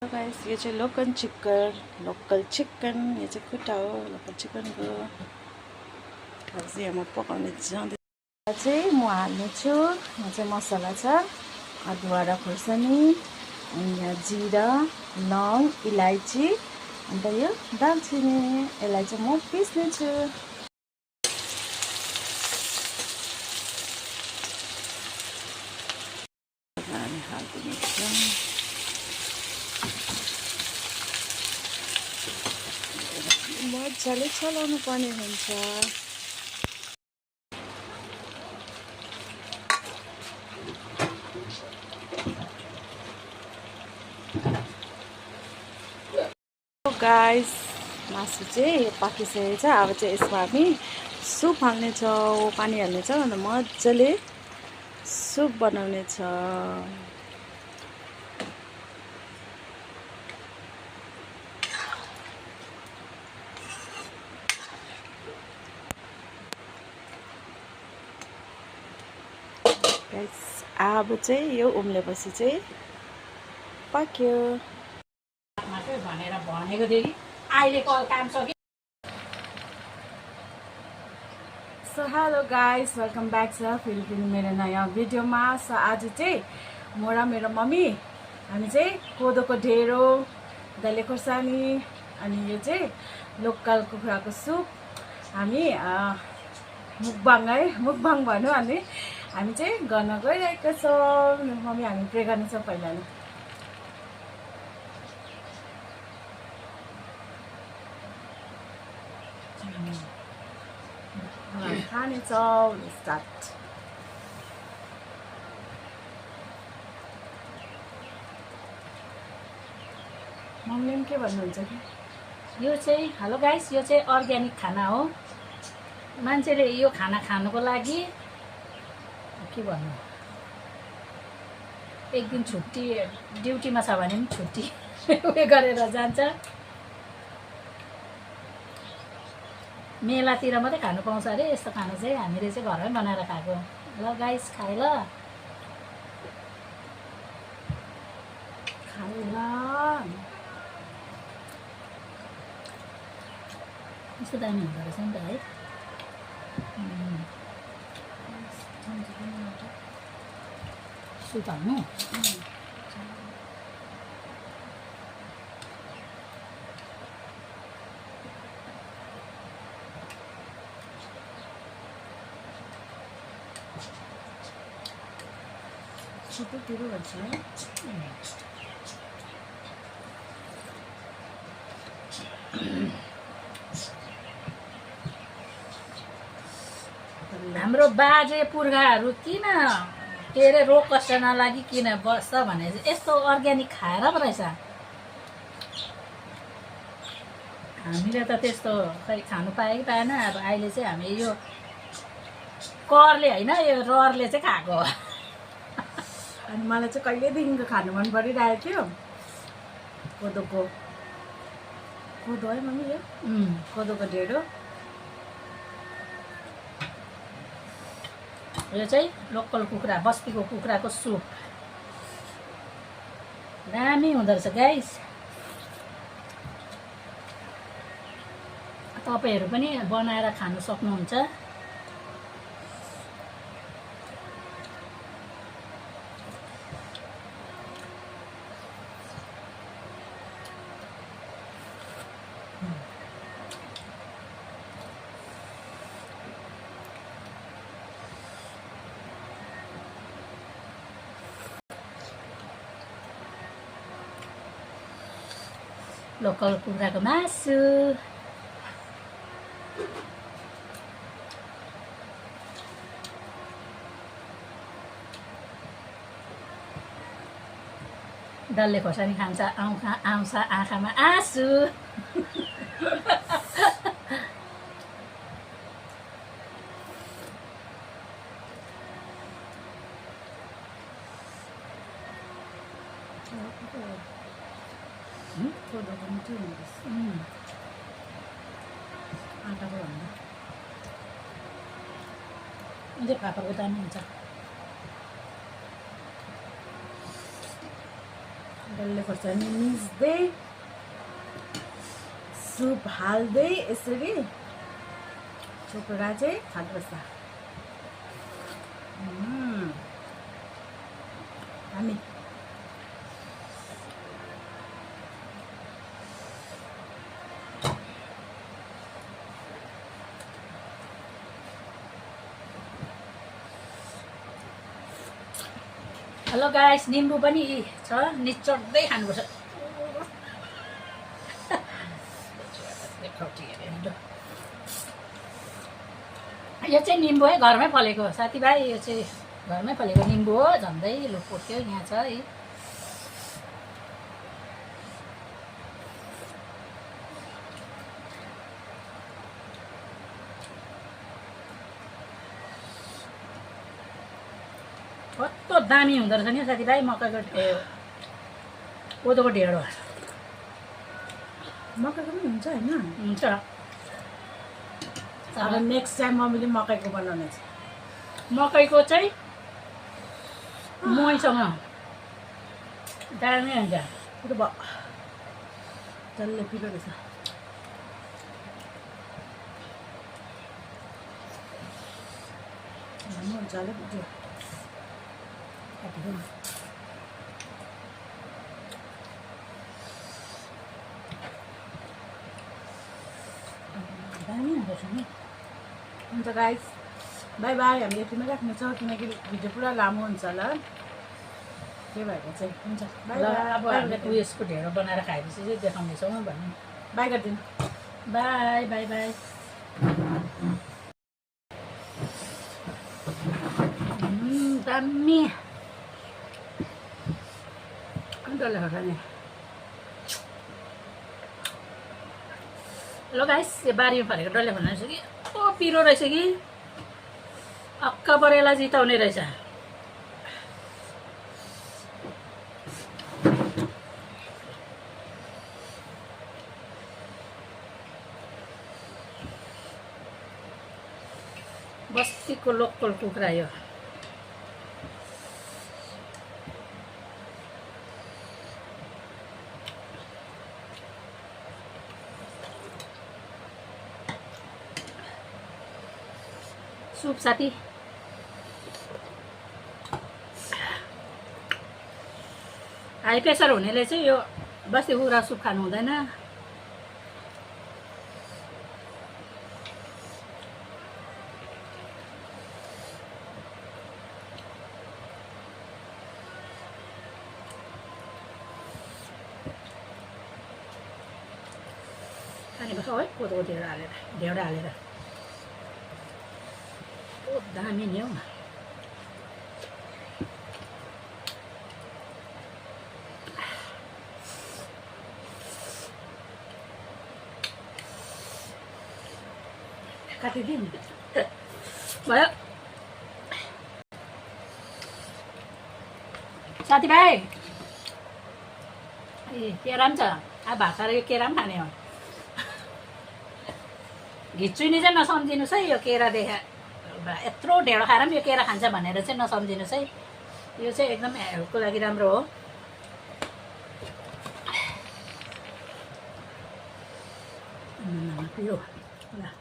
Guys यो चाहिँ local chicken यो चाहिँ खुट्टा हो लोकल चिकनको चाहिँ म पकाउने जाँदैछु चाहिँ म हाल्नेछु यहाँ चाहिँ मसला छ अदुवा र खुर्सानी अनि यहाँ जिरा लौङ इलायची अन्त यो दालचिनी यसलाई चाहिँ म पिस्नेछु हामी हालिदिनेछौँ मजाले चलाउनु पर्ने हुन्छ गाइस मासु चाहिँ पाकिसकेको छ अब चाहिँ यसमा हामी सुप हाल्नेछौँ पानी हाल्नेछौँ अन्त मजाले सुप बनाउनेछ अब चाहिँ यो उम्लेपछि चाहिँ पाक्यो भनेर भनेको थियो कि अहिलेको काम सक्यो so hello guys welcome back छ फेरि पनि मेरो नयाँ भिडियोमा सो आज चाहिँ म र मेरो मम्मी हामी चाहिँ कोदोको ढेँडो डल्ले खोर्सानी अनि यो चाहिँ लोकल कुखुराको सुप हामी मुकबाङ भनौँ अनि हामी चाहिँ गर्न गइरहेको छौँ मम्मी हामी प्रे गर्नेछौँ पहिला नै खानेछौँ स्टार्ट मम्मीले पनि के भन्नुहुन्छ कि यो चाहिँ हेलो गाइस यो चाहिँ अर्ग्यानिक खाना हो मान्छेले यो खाना खानुको लागि के भन्नु एक दिन छुट्टी ड्युटीमा छ भने पनि छुट्टी उयो गरेर जान्छ मेलातिर मात्रै खानु पाउँछ अरे यस्तो खाना चाहिँ हामीले चाहिँ घरमै बनाएर खाएको ल गाइस खाए ल यस्तो दामी हुँदो रहेछ नि त है सुप हाल्नु सुपतिर भन्छ हाम्रो बाजे पुर्खाहरू किन के अरे रोग कष्ट नलागि किन बस्छ भने यस्तो अर्ग्यानिक खाएर पो रहेछ हामीले त त्यस्तो खै खानु पाए कि पाएन अब अहिले चाहिँ हामी यो करले होइन यो रहरले चाहिँ खाएको हो अनि मलाई चाहिँ कहिलेदेखिको खानु मन परिरहेको थियो कोदो है मम्मी यो कोदोको ढेँडो यो चाहिँ लोकल कुखुरा बस्तीको कुखुराको सुप दामी हुँदो रहेछ गाइस तपाईँहरू पनि बनाएर खानु सक्नुहुन्छ लोकल कुखुराको मासु डल्ले खोर्सानी खान्छ आउँछ आँखामा आँसु कोदोको मिठो हुँदैछ आँटाको भन्दा अझै फापरको दामी हुन्छ डल्ले खोर्सानी मिस्दै सुप हाल्दै यसरी छोपेर चाहिँ खानुपर्छ। हामी हेलो गाइस, निम्बु पनि छ, निचोड्दै खानुपर्छ। यो चाहिँ निम्बु है, घरमै फलेको साथीभाइ। यो चाहिँ घरमै फलेको निम्बु हो, झन्डै लुपोट्यो यहाँ छ है। कस्तो दामी हुँदो रहेछ नि साथीभाइ मकैको कोदोको ढेँडो। मकैको पनि हुन्छ होइन? हुन्छ। अब नेक्स्ट टाइम मम्मीले मकैको बनाउने छ। मकैको चाहिँ महीसँग दामी हुन्छ। पिरो भयो, डल्ले पिरो रहेछ। हुन्छ होला भिडियो दामी हुँदो रहेछ नि। हुन्छ गाइस, बाई बाई। हामी यतिमै राख्नेछौँ किनकि भिडियो पुरा लामो हुन्छ होला, त्यही भएर चाहिँ। हुन्छ, बाई ल बाई। अब हामीले उयसको ढेँडो बनाएर खाएपछि चाहिँ देखाउनेछौँ भन्नु। बाई गरिदिनु। By by by. दामी डल्ले खोर्सानी। ल गाइस, यो बारीमा फलेको डल्ले खोर्सानी रहेछ कि यस्तो पिरो रहेछ कि अक्का परेला जिताउने रहेछ। बस्तीको लोकल कुखुरा यो। सुप साथी। हाई प्रेसर हुनेले चाहिँ यो बस्ती कुखुरा सुप खानु हुँदैन। खानेको छ है कोदोको ढेँडो हालेर दामी नि हौ। काटिदिउँ भयो साथीभाइ। ए केरा पनि छ, अब भात खाएर यो केरा पनि खाने हो। घिच्चुनी चाहिँ नसम्झिनुहोस् है, यो केरा देखा यत्रो ढेँडो खाएर पनि यो केरा खान्छ भनेर चाहिँ नसम्झिनुहोस् है। यो चाहिँ एकदम हेल्थको लागि राम्रो हो। पिरो ल